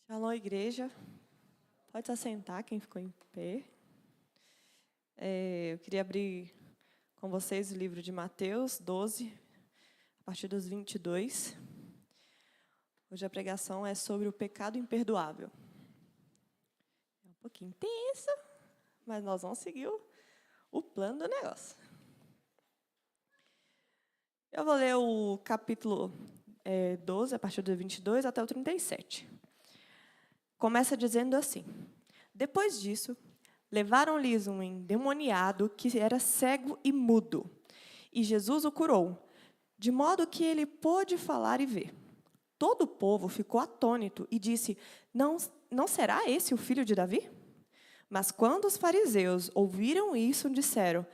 Shalom, igreja. Pode se assentar, quem ficou em pé. Eu queria abrir com vocês o livro de Mateus 12, a partir dos 22. Hoje a pregação é sobre o pecado imperdoável. É um pouquinho tenso, mas nós vamos seguir o plano do negócio. Eu vou ler o capítulo 12, a partir do 22 até o 37. Começa dizendo assim: Depois disso, levaram-lhes um endemoniado que era cego e mudo, e Jesus o curou, de modo que ele pôde falar e ver. Todo o povo ficou atônito e disse: Não será esse o filho de Davi? Mas quando os fariseus ouviram isso, disseram: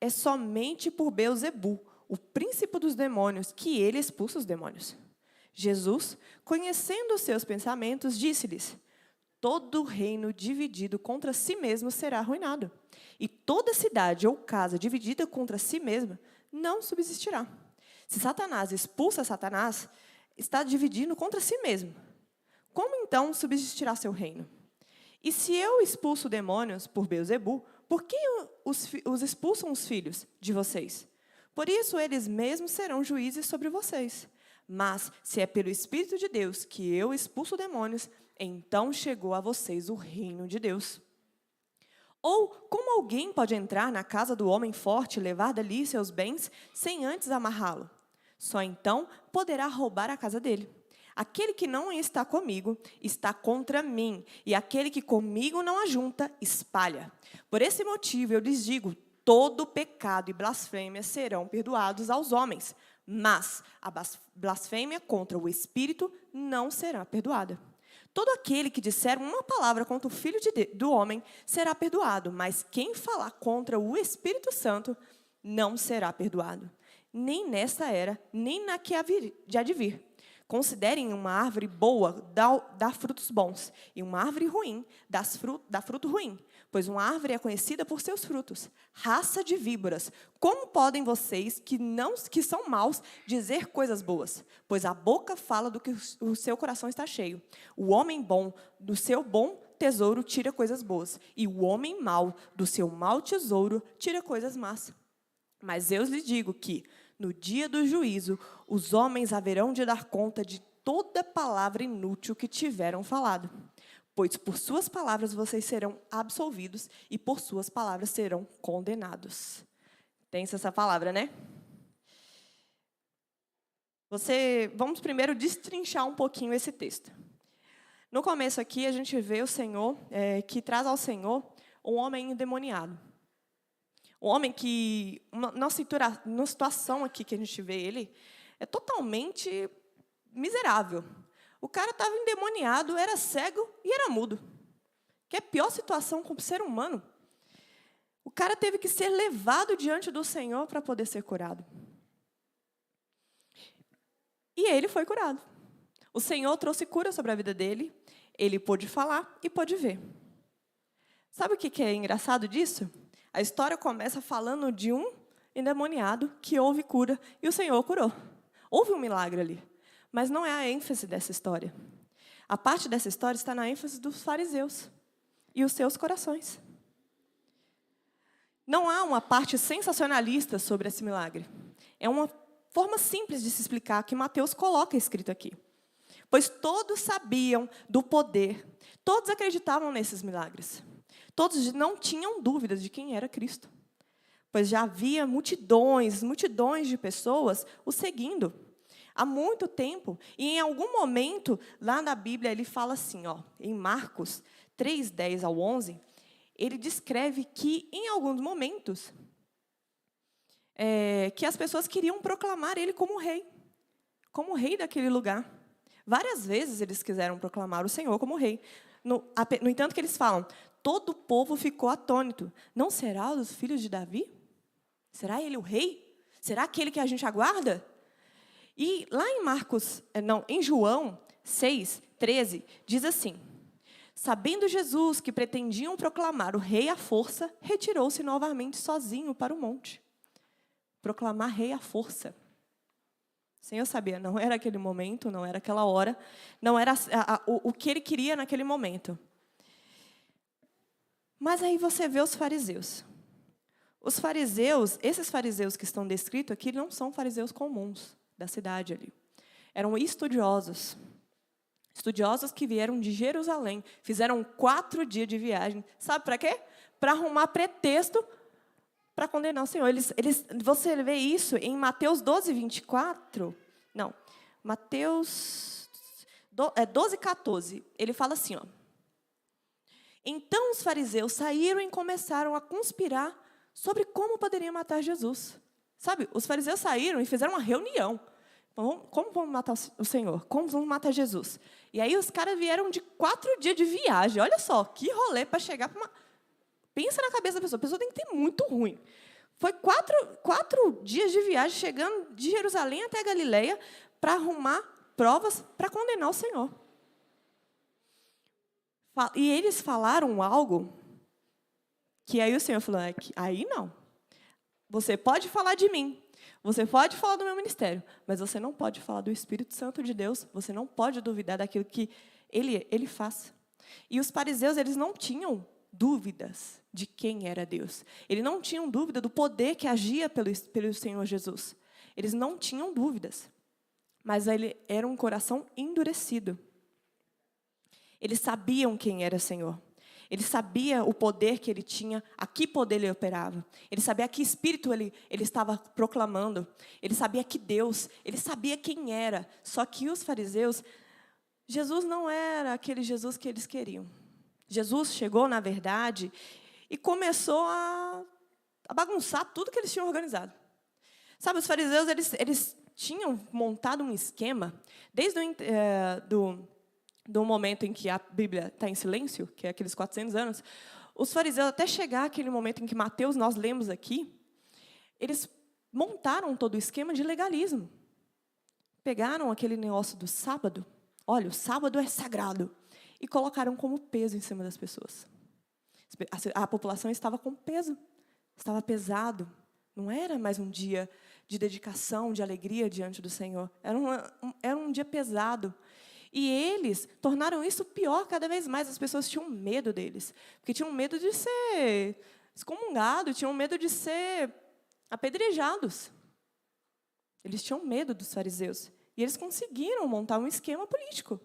É somente por Beelzebu, o príncipe dos demônios, que ele expulsa os demônios. Jesus, conhecendo os seus pensamentos, disse-lhes: Todo reino dividido contra si mesmo será arruinado, e toda cidade ou casa dividida contra si mesma não subsistirá. Se Satanás expulsa Satanás, está dividindo contra si mesmo. Como então subsistirá seu reino? E se eu expulso demônios por Beelzebu, por que os expulsam os filhos de vocês? Por isso eles mesmos serão juízes sobre vocês. Mas se é pelo Espírito de Deus que eu expulso demônios, então chegou a vocês o reino de Deus. Ou como alguém pode entrar na casa do homem forte e levar dali seus bens sem antes amarrá-lo? Só então poderá roubar a casa dele. Aquele que não está comigo está contra mim, e aquele que comigo não ajunta, espalha. Por esse motivo eu lhes digo: todo pecado e blasfêmia serão perdoados aos homens, mas a blasfêmia contra o Espírito não será perdoada. Todo aquele que disser uma palavra contra o Filho do homem será perdoado, mas quem falar contra o Espírito Santo não será perdoado, nem nesta era, nem na que há de vir. Considerem uma árvore boa dá frutos bons, e uma árvore ruim dá fruto ruim, pois uma árvore é conhecida por seus frutos. Raça de víboras, como podem vocês, que são maus, dizer coisas boas? Pois a boca fala do que o seu coração está cheio. O homem bom, do seu bom tesouro, tira coisas boas, e o homem mau, do seu mau tesouro, tira coisas más. Mas eu lhes digo que, no dia do juízo, os homens haverão de dar conta de toda palavra inútil que tiveram falado. Pois por suas palavras vocês serão absolvidos e por suas palavras serão condenados. Tensa essa palavra, né? Vamos primeiro destrinchar um pouquinho esse texto. No começo aqui, a gente vê o Senhor, que traz ao Senhor um homem endemoniado. Um homem que, na situação aqui que a gente vê ele, é totalmente miserável. O cara estava endemoniado, era cego e era mudo. Que é a pior situação como ser humano. O cara teve que ser levado diante do Senhor para poder ser curado. E ele foi curado. O Senhor trouxe cura sobre a vida dele, ele pôde falar e pôde ver. Sabe o que é engraçado disso? A história começa falando de um endemoniado que houve cura e o Senhor curou. Houve um milagre ali, mas não é a ênfase dessa história. A parte dessa história está na ênfase dos fariseus e os seus corações. Não há uma parte sensacionalista sobre esse milagre. É uma forma simples de se explicar que Mateus coloca escrito aqui. Pois todos sabiam do poder, todos acreditavam nesses milagres. Todos não tinham dúvidas de quem era Cristo, pois já havia multidões de pessoas o seguindo há muito tempo. E em algum momento, lá na Bíblia, ele fala assim, em Marcos 3, 10 ao 11, ele descreve que, em alguns momentos, que as pessoas queriam proclamar ele como rei daquele lugar. Várias vezes eles quiseram proclamar o Senhor como rei. No entanto, que eles falam: todo o povo ficou atônito. Não será o dos filhos de Davi? Será ele o rei? Será aquele que a gente aguarda? E lá em João 6, 13, diz assim: Sabendo Jesus que pretendiam proclamar o rei à força, retirou-se novamente sozinho para o monte. Proclamar rei à força. O Senhor sabia, não era aquele momento, não era aquela hora, não era o que ele queria naquele momento. Mas aí você vê os fariseus. Os fariseus, esses fariseus que estão descritos aqui, não são fariseus comuns da cidade ali. Eram estudiosos. Estudiosos que vieram de Jerusalém. Fizeram 4 dias de viagem. Sabe para quê? Para arrumar pretexto para condenar o Senhor. Você vê isso em Mateus 12, 24. Não, Mateus 12, 14. Ele fala assim, ó. Então os fariseus saíram e começaram a conspirar sobre como poderiam matar Jesus. Sabe, os fariseus saíram e fizeram uma reunião. Como vamos matar o Senhor? Como vamos matar Jesus? E aí os caras vieram de 4 dias de viagem. Olha só, que rolê para chegar para uma... Pensa na cabeça da pessoa. A pessoa tem que ter muito ruim. Foi 4 dias de viagem, chegando de Jerusalém até Galileia, para arrumar provas para condenar o Senhor. E eles falaram algo que aí o Senhor falou, aí não. Você pode falar de mim, você pode falar do meu ministério, mas você não pode falar do Espírito Santo de Deus, você não pode duvidar daquilo que ele faz. E os fariseus, eles não tinham dúvidas de quem era Deus. Eles não tinham dúvida do poder que agia pelo Senhor Jesus. Eles não tinham dúvidas. Mas ele era um coração endurecido. Eles sabiam quem era o Senhor. Ele sabia o poder que ele tinha, a que poder ele operava. Ele sabia a que espírito ele estava proclamando. Ele sabia que Deus, ele sabia quem era. Só que os fariseus, Jesus não era aquele Jesus que eles queriam. Jesus chegou, na verdade, e começou a bagunçar tudo que eles tinham organizado. Sabe, os fariseus, eles tinham montado um esquema, desde do momento em que a Bíblia está em silêncio, que é aqueles 400 anos, os fariseus, até chegar aquele momento em que Mateus, nós lemos aqui, eles montaram todo o esquema de legalismo. Pegaram aquele negócio do sábado, olha, o sábado é sagrado, e colocaram como peso em cima das pessoas. A população estava com peso, estava pesado. Não era mais um dia de dedicação, de alegria diante do Senhor. Era um dia pesado. E eles tornaram isso pior cada vez mais. As pessoas tinham medo deles. Porque tinham medo de ser excomungados, tinham medo de ser apedrejados. Eles tinham medo dos fariseus. E eles conseguiram montar um esquema político.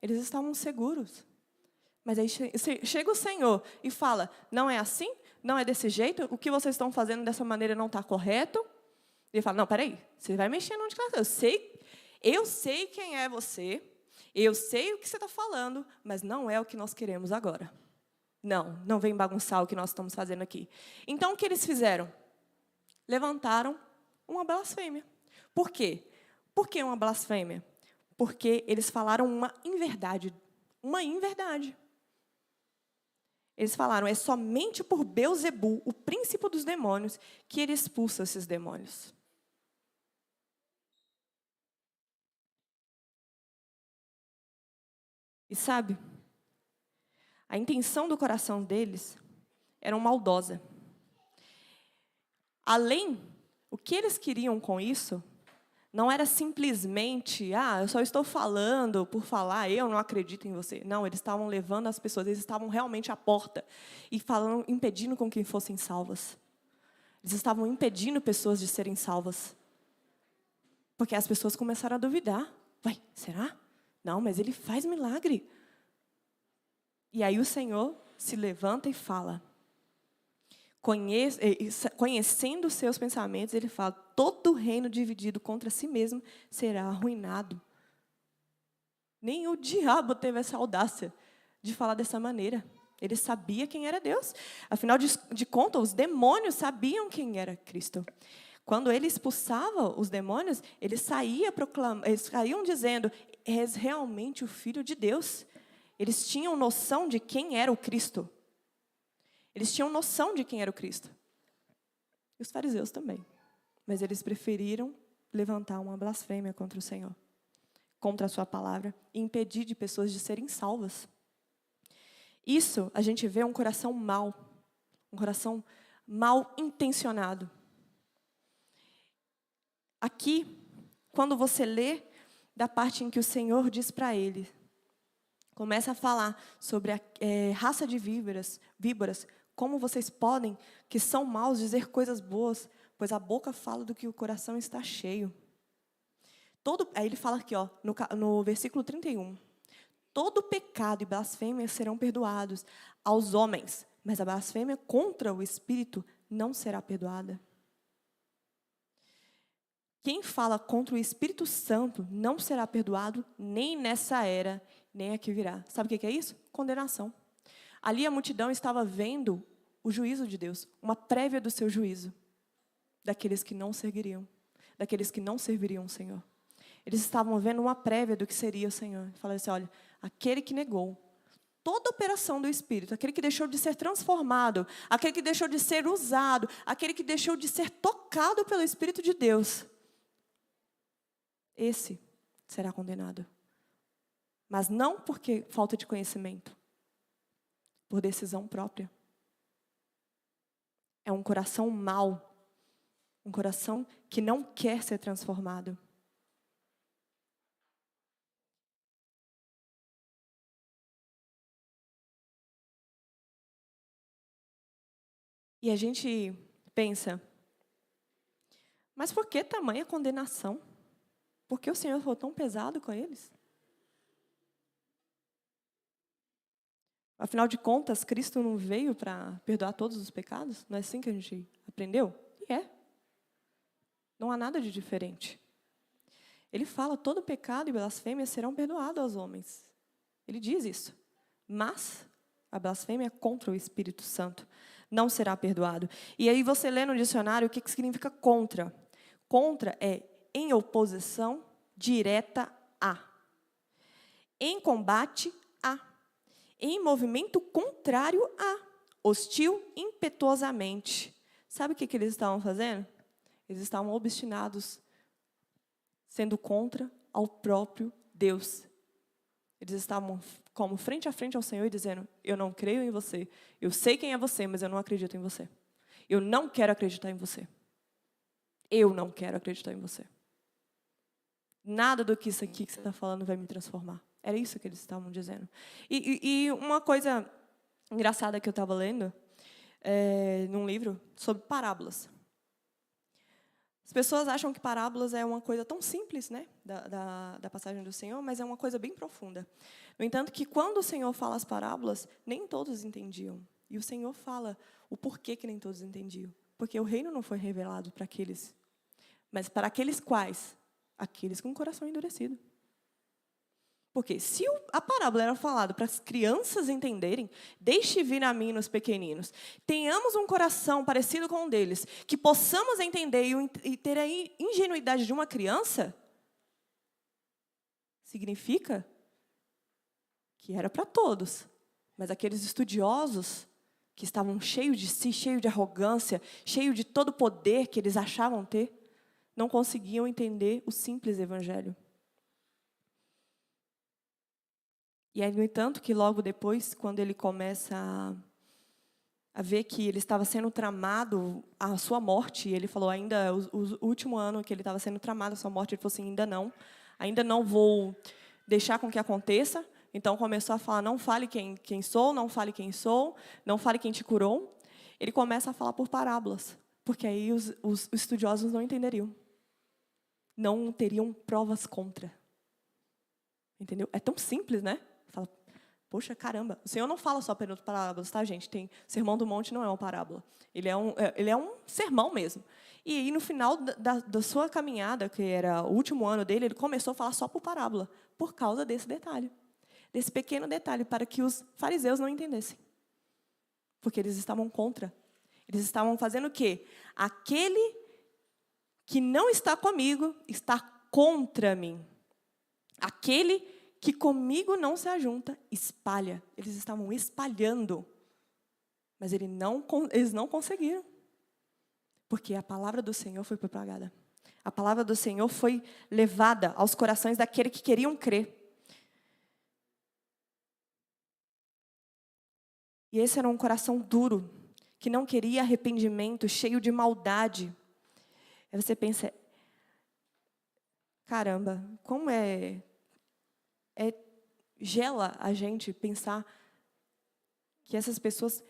Eles estavam seguros. Mas aí chega o Senhor e fala, não é assim? Não é desse jeito? O que vocês estão fazendo dessa maneira não está correto? E ele fala, não, peraí, você vai mexer onde está. Eu sei quem é você, eu sei o que você está falando, mas não é o que nós queremos agora. Não vem bagunçar o que nós estamos fazendo aqui. Então, o que eles fizeram? Levantaram uma blasfêmia. Por quê? Por que uma blasfêmia? Porque eles falaram uma inverdade. Uma inverdade. Eles falaram, é somente por Beelzebul, o príncipe dos demônios, que ele expulsa esses demônios. E sabe, a intenção do coração deles era maldosa. Além, o que eles queriam com isso não era simplesmente, eu só estou falando por falar, eu não acredito em você. Não, eles estavam levando as pessoas, eles estavam realmente à porta e falando, impedindo com que fossem salvas. Eles estavam impedindo pessoas de serem salvas. Porque as pessoas começaram a duvidar. Será? Não, mas ele faz milagre. E aí o Senhor se levanta e fala, conhecendo os seus pensamentos, ele fala, todo reino dividido contra si mesmo será arruinado. Nem o diabo teve essa audácia de falar dessa maneira. Ele sabia quem era Deus. Afinal de contas, os demônios sabiam quem era Cristo. Quando ele expulsava os demônios, eles saíam dizendo, és realmente o Filho de Deus. Eles tinham noção de quem era o Cristo. Eles tinham noção de quem era o Cristo. E os fariseus também. Mas eles preferiram levantar uma blasfêmia contra o Senhor, contra a sua palavra, e impedir de pessoas de serem salvas. Isso, a gente vê um coração mau, um coração mal intencionado. Aqui, quando você lê da parte em que o Senhor diz para ele, começa a falar sobre a raça de víboras, como vocês podem, que são maus, dizer coisas boas, pois a boca fala do que o coração está cheio. Aí ele fala aqui, ó, no versículo 31. Todo pecado e blasfêmia serão perdoados aos homens, mas a blasfêmia contra o Espírito não será perdoada. Quem fala contra o Espírito Santo não será perdoado nem nessa era, nem a que virá. Sabe o que é isso? Condenação. Ali a multidão estava vendo o juízo de Deus, uma prévia do seu juízo, daqueles que não seguiriam, daqueles que não serviriam o Senhor. Eles estavam vendo uma prévia do que seria o Senhor. Falaram assim, olha, aquele que negou toda a operação do Espírito, aquele que deixou de ser transformado, aquele que deixou de ser usado, aquele que deixou de ser tocado pelo Espírito de Deus, esse será condenado. Mas não porque falta de conhecimento, por decisão própria. É um coração mau, um coração que não quer ser transformado. E a gente pensa, mas por que tamanha condenação? Por que o Senhor foi tão pesado com eles? Afinal de contas, Cristo não veio para perdoar todos os pecados? Não é assim que a gente aprendeu? E é. Não há nada de diferente. Ele fala, todo pecado e blasfêmia serão perdoados aos homens. Ele diz isso. Mas a blasfêmia contra o Espírito Santo não será perdoado. E aí você lê no dicionário o que significa contra. Contra é em oposição direta a. Em combate a. Em movimento contrário a. Hostil impetuosamente. Sabe o que eles estavam fazendo? Eles estavam obstinados, sendo contra ao próprio Deus. Eles estavam como frente a frente ao Senhor e dizendo, eu não creio em você. Eu sei quem é você, mas eu não acredito em você. Eu não quero acreditar em você. Eu não quero acreditar em você. Nada do que isso aqui que você está falando vai me transformar. Era isso que eles estavam dizendo. E uma coisa engraçada que eu estava lendo, num livro, sobre parábolas. As pessoas acham que parábolas é uma coisa tão simples, né, da passagem do Senhor, mas é uma coisa bem profunda. No entanto, que quando o Senhor fala as parábolas, nem todos entendiam. E o Senhor fala o porquê que nem todos entendiam. Porque o reino não foi revelado para aqueles. Mas para aqueles quais? Aqueles com o coração endurecido. Porque se a parábola era falada para as crianças entenderem, deixe vir a mim nos pequeninos, tenhamos um coração parecido com o deles, que possamos entender e ter a ingenuidade de uma criança, significa que era para todos. Mas aqueles estudiosos que estavam cheios de si, cheios de arrogância, cheios de todo o poder que eles achavam ter, não conseguiam entender o simples evangelho. E aí, no entanto, que logo depois, quando ele começa a ver que ele estava sendo tramado a sua morte, ele falou, ainda, o último ano que ele estava sendo tramado a sua morte, ele falou assim, ainda não vou deixar com que aconteça. Então, começou a falar, não fale quem sou, não fale quem sou, não fale quem te curou. Ele começa a falar por parábolas, porque aí os estudiosos não entenderiam. Não teriam provas contra. Entendeu? É tão simples, né? Fala, poxa, caramba. O Senhor não fala só por parábolas, tá, gente? O Sermão do Monte não é uma parábola. Ele é um sermão mesmo. E aí, no final da sua caminhada, que era o último ano dele, ele começou a falar só por parábola, por causa desse detalhe. Desse pequeno detalhe, para que os fariseus não entendessem. Porque eles estavam contra. Eles estavam fazendo o quê? Aquele que não está comigo está contra mim. Aquele que comigo não se ajunta, espalha. Eles estavam espalhando. Mas eles não conseguiram. Porque a palavra do Senhor foi propagada. A palavra do Senhor foi levada aos corações daqueles que queriam crer. E esse era um coração duro, que não queria arrependimento, cheio de maldade. Aí você pensa, caramba, como gela a gente pensar que essas pessoas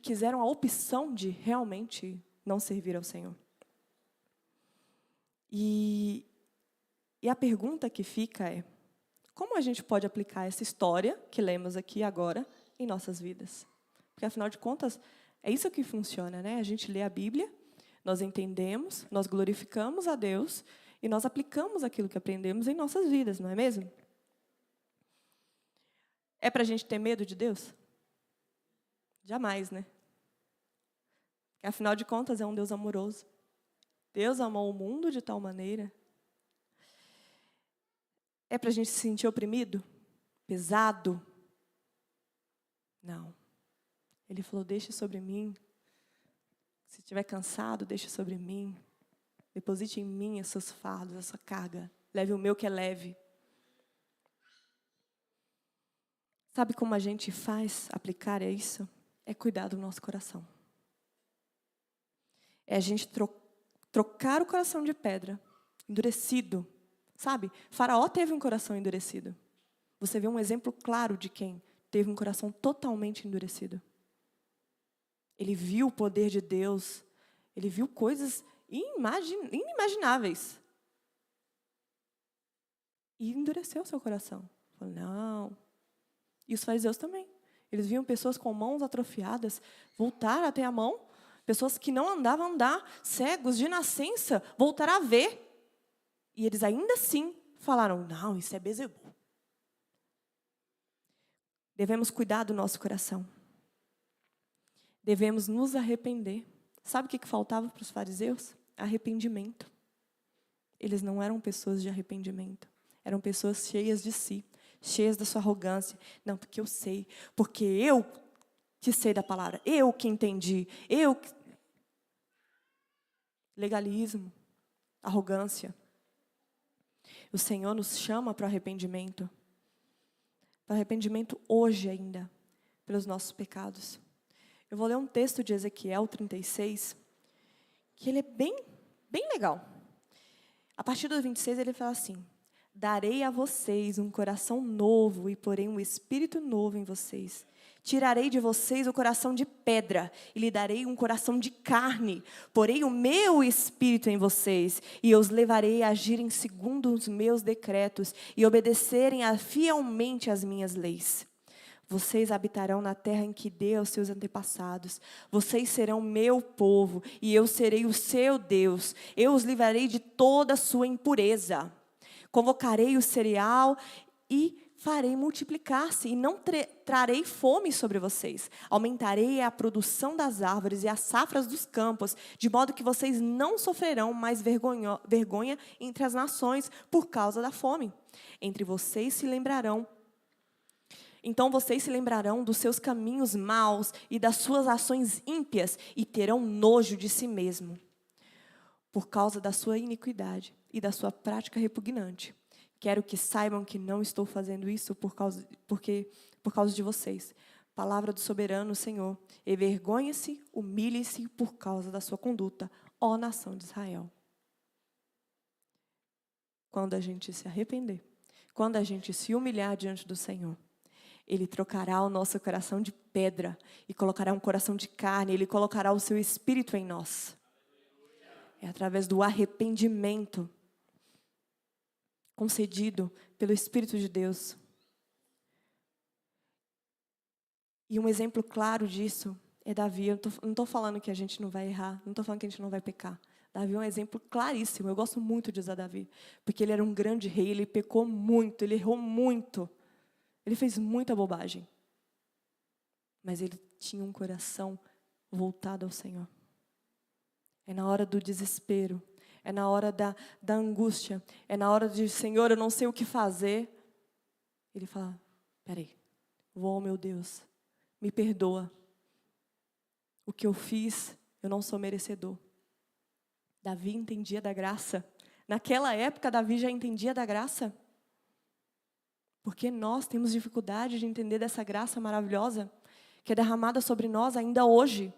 quiseram a opção de realmente não servir ao Senhor. E a pergunta que fica é, como a gente pode aplicar essa história que lemos aqui agora em nossas vidas? Porque, afinal de contas, é isso que funciona, né? A gente lê a Bíblia, nós entendemos, nós glorificamos a Deus e nós aplicamos aquilo que aprendemos em nossas vidas, não é mesmo? É para a gente ter medo de Deus? Jamais, né? Porque, afinal de contas, é um Deus amoroso. Deus amou o mundo de tal maneira. É para a gente se sentir oprimido? Pesado? Não. Ele falou, deixe sobre mim. Se estiver cansado, deixe sobre mim. Deposite em mim os seus fardos, a sua carga. Leve o meu que é leve. Sabe como a gente faz aplicar isso? É cuidar do nosso coração. É a gente trocar o coração de pedra, endurecido. Sabe? Faraó teve um coração endurecido. Você vê um exemplo claro de quem teve um coração totalmente endurecido. Ele viu o poder de Deus. Ele viu coisas inimagináveis. E endureceu seu coração. Falou, não. E os fariseus também. Eles viam pessoas com mãos atrofiadas voltar a ter a mão. Pessoas que não andavam a andar, cegos de nascença, voltar a ver. E eles ainda assim falaram, não, isso é Beelzebul. Devemos cuidar do nosso coração. Devemos nos arrepender. Sabe o que faltava para os fariseus? Arrependimento. Eles não eram pessoas de arrependimento. Eram pessoas cheias de si, cheias da sua arrogância. Não, porque eu sei, porque eu que sei da palavra, eu que entendi, Legalismo, arrogância. O Senhor nos chama para o arrependimento. Para o arrependimento hoje ainda, pelos nossos pecados. Eu vou ler um texto de Ezequiel 36, que ele é bem legal. A partir do 26 ele fala assim, darei a vocês um coração novo e porei um espírito novo em vocês. Tirarei de vocês o coração de pedra e lhe darei um coração de carne. Porei o meu espírito em vocês e os levarei a agirem segundo os meus decretos e obedecerem fielmente às minhas leis. Vocês habitarão na terra em que dei aos seus antepassados. Vocês serão meu povo e eu serei o seu Deus. Eu os livrarei de toda a sua impureza. Convocarei o cereal e farei multiplicar-se e não trarei fome sobre vocês. Aumentarei a produção das árvores e as safras dos campos, de modo que vocês não sofrerão mais vergonha entre as nações por causa da fome. Então vocês se lembrarão dos seus caminhos maus e das suas ações ímpias e terão nojo de si mesmo, por causa da sua iniquidade e da sua prática repugnante. Quero que saibam que não estou fazendo isso por causa de vocês. Palavra do soberano Senhor. Envergonhe-se, humilhe-se por causa da sua conduta, ó nação de Israel. Quando a gente se arrepender, quando a gente se humilhar diante do Senhor, Ele trocará o nosso coração de pedra e colocará um coração de carne. Ele colocará o seu espírito em nós. É através do arrependimento concedido pelo Espírito de Deus. E um exemplo claro disso é Davi. Eu não estou falando que a gente não vai errar, não estou falando que a gente não vai pecar. Davi é um exemplo claríssimo. Eu gosto muito de usar Davi, porque ele era um grande rei, ele pecou muito, ele errou muito. Ele fez muita bobagem. Mas ele tinha um coração voltado ao Senhor. É na hora do desespero, é na hora da angústia, é na hora de, Senhor, eu não sei o que fazer. Ele fala, peraí, vou ao meu Deus, me perdoa. O que eu fiz, eu não sou merecedor. Davi entendia da graça. Naquela época, Davi já entendia da graça. Porque nós temos dificuldade de entender dessa graça maravilhosa que é derramada sobre nós ainda hoje.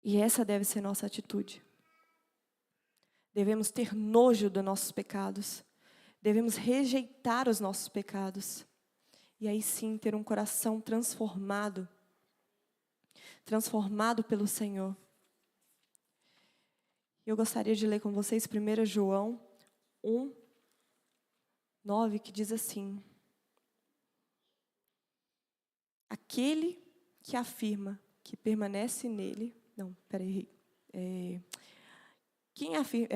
E essa deve ser nossa atitude. Devemos ter nojo dos nossos pecados. Devemos rejeitar os nossos pecados. E aí sim ter um coração transformado pelo Senhor. Eu gostaria de ler com vocês 1 João 1:9, que diz assim: aquele que afirma que permanece nele... Não, peraí. Quem afirma...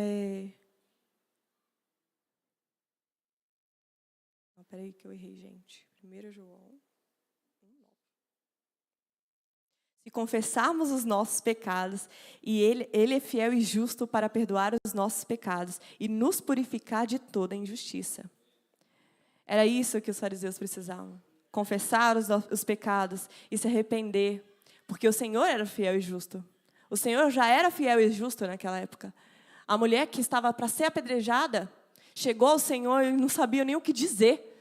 Não, peraí que eu errei, gente. 1 João 1:9. Se confessarmos os nossos pecados, e Ele é fiel e justo para perdoar os nossos pecados e nos purificar de toda injustiça. Era isso que os fariseus precisavam. Confessar os pecados e se arrepender. Porque o Senhor era fiel e justo. O Senhor já era fiel e justo naquela época. A mulher que estava para ser apedrejada chegou ao Senhor e não sabia nem o que dizer.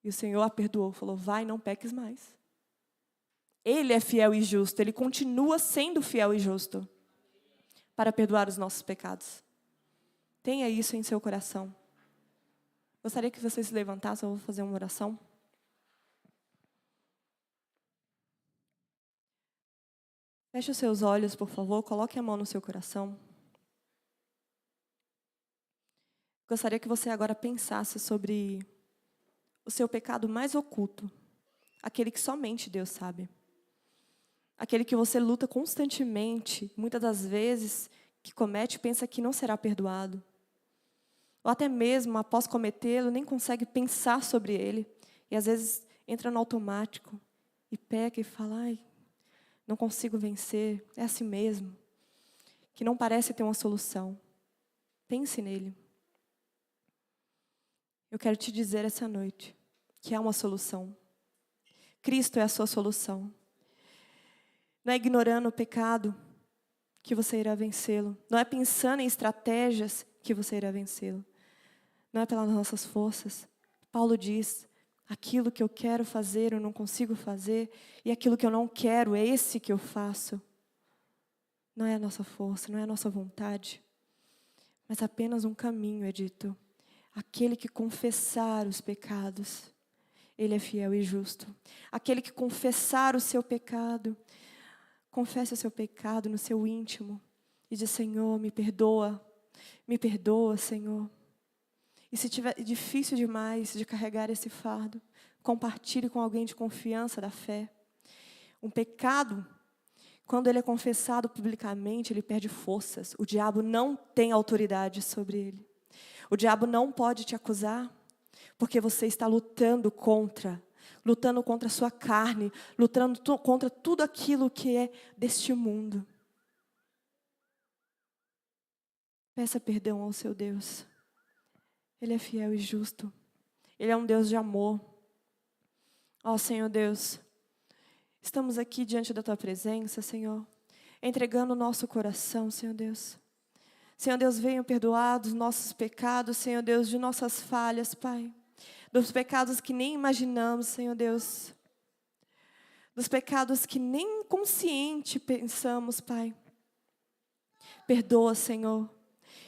E o Senhor a perdoou, falou: vai, não peques mais. Ele é fiel e justo, Ele continua sendo fiel e justo para perdoar os nossos pecados. Tenha isso em seu coração. Gostaria que você se levantasse, eu vou fazer uma oração. Feche os seus olhos, por favor, coloque a mão no seu coração. Gostaria que você agora pensasse sobre o seu pecado mais oculto, aquele que somente Deus sabe. Aquele que você luta constantemente, muitas das vezes que comete, pensa que não será perdoado. Ou até mesmo, após cometê-lo, nem consegue pensar sobre ele. E às vezes entra no automático e peca e fala: ai, não consigo vencer, é assim mesmo. Que não parece ter uma solução. Pense nele. Eu quero te dizer essa noite que há uma solução. Cristo é a sua solução. Não é ignorando o pecado que você irá vencê-lo. Não é pensando em estratégias que você irá vencê-lo. Não é pelas nossas forças. Paulo diz: aquilo que eu quero fazer, eu não consigo fazer. E aquilo que eu não quero, é esse que eu faço. Não é a nossa força, não é a nossa vontade. Mas apenas um caminho, é dito. Aquele que confessar os pecados, Ele é fiel e justo. Aquele que confessar o seu pecado, confesse o seu pecado no seu íntimo. E diz: Senhor, me perdoa, Senhor. E se tiver difícil demais de carregar esse fardo, compartilhe com alguém de confiança da fé. Um pecado, quando ele é confessado publicamente, ele perde forças. O diabo não tem autoridade sobre ele. O diabo não pode te acusar, porque você está lutando contra a sua carne, lutando contra tudo aquilo que é deste mundo. Peça perdão ao seu Deus. Ele é fiel e justo. Ele é um Deus de amor. Ó Senhor Deus, estamos aqui diante da Tua presença, Senhor, entregando o nosso coração, Senhor Deus. Senhor Deus, venha perdoar dos nossos pecados, Senhor Deus, de nossas falhas, Pai. Dos pecados que nem imaginamos, Senhor Deus. Dos pecados que nem consciente pensamos, Pai. Perdoa, Senhor.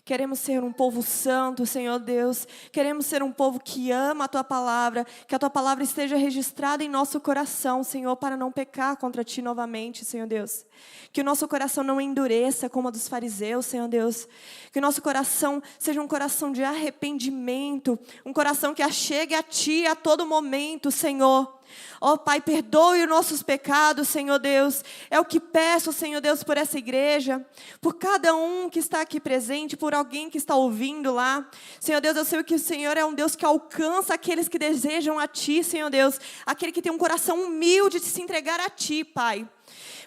Queremos ser um povo santo, Senhor Deus. Queremos ser um povo que ama a Tua palavra. Que a Tua palavra esteja registrada em nosso coração, Senhor, para não pecar contra Ti novamente, Senhor Deus. Que o nosso coração não endureça como a dos fariseus, Senhor Deus. Que o nosso coração seja um coração de arrependimento. Um coração que achegue a Ti a todo momento, Senhor. Ó Pai, perdoe os nossos pecados, Senhor Deus. É o que peço, Senhor Deus, por essa igreja, por cada um que está aqui presente, por alguém que está ouvindo lá. Senhor Deus, eu sei que o Senhor é um Deus que alcança aqueles que desejam a Ti, Senhor Deus. Aquele que tem um coração humilde de se entregar a Ti, Pai.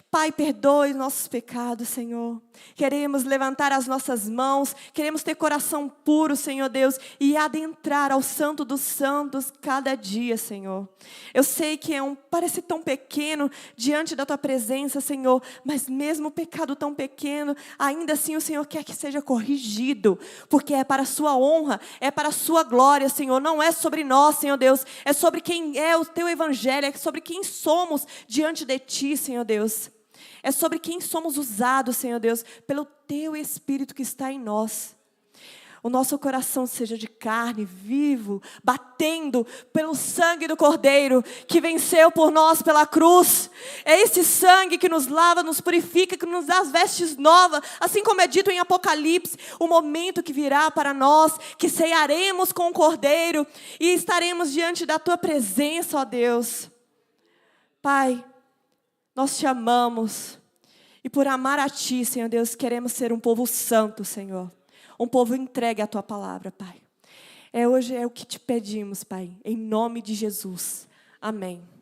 Pai, perdoe os nossos pecados, Senhor. Queremos levantar as nossas mãos, queremos ter coração puro, Senhor Deus, e adentrar ao Santo dos Santos cada dia, Senhor. Eu sei que parece tão pequeno diante da Tua presença, Senhor, mas mesmo o pecado tão pequeno, ainda assim o Senhor quer que seja corrigido, porque é para a Sua honra, é para a Sua glória, Senhor. Não é sobre nós, Senhor Deus, é sobre quem é o Teu Evangelho, é sobre quem somos diante de Ti, Senhor Deus. É sobre quem somos usados, Senhor Deus, pelo Teu Espírito que está em nós. O nosso coração seja de carne, vivo, batendo pelo sangue do Cordeiro, que venceu por nós pela cruz. É esse sangue que nos lava, nos purifica, que nos dá as vestes novas, assim como é dito em Apocalipse, o momento que virá para nós, que cearemos com o Cordeiro e estaremos diante da Tua presença, ó Deus. Pai, nós Te amamos, e por amar a Ti, Senhor Deus, queremos ser um povo santo, Senhor. Um povo entregue à Tua palavra, Pai. Hoje é o que Te pedimos, Pai, em nome de Jesus. Amém.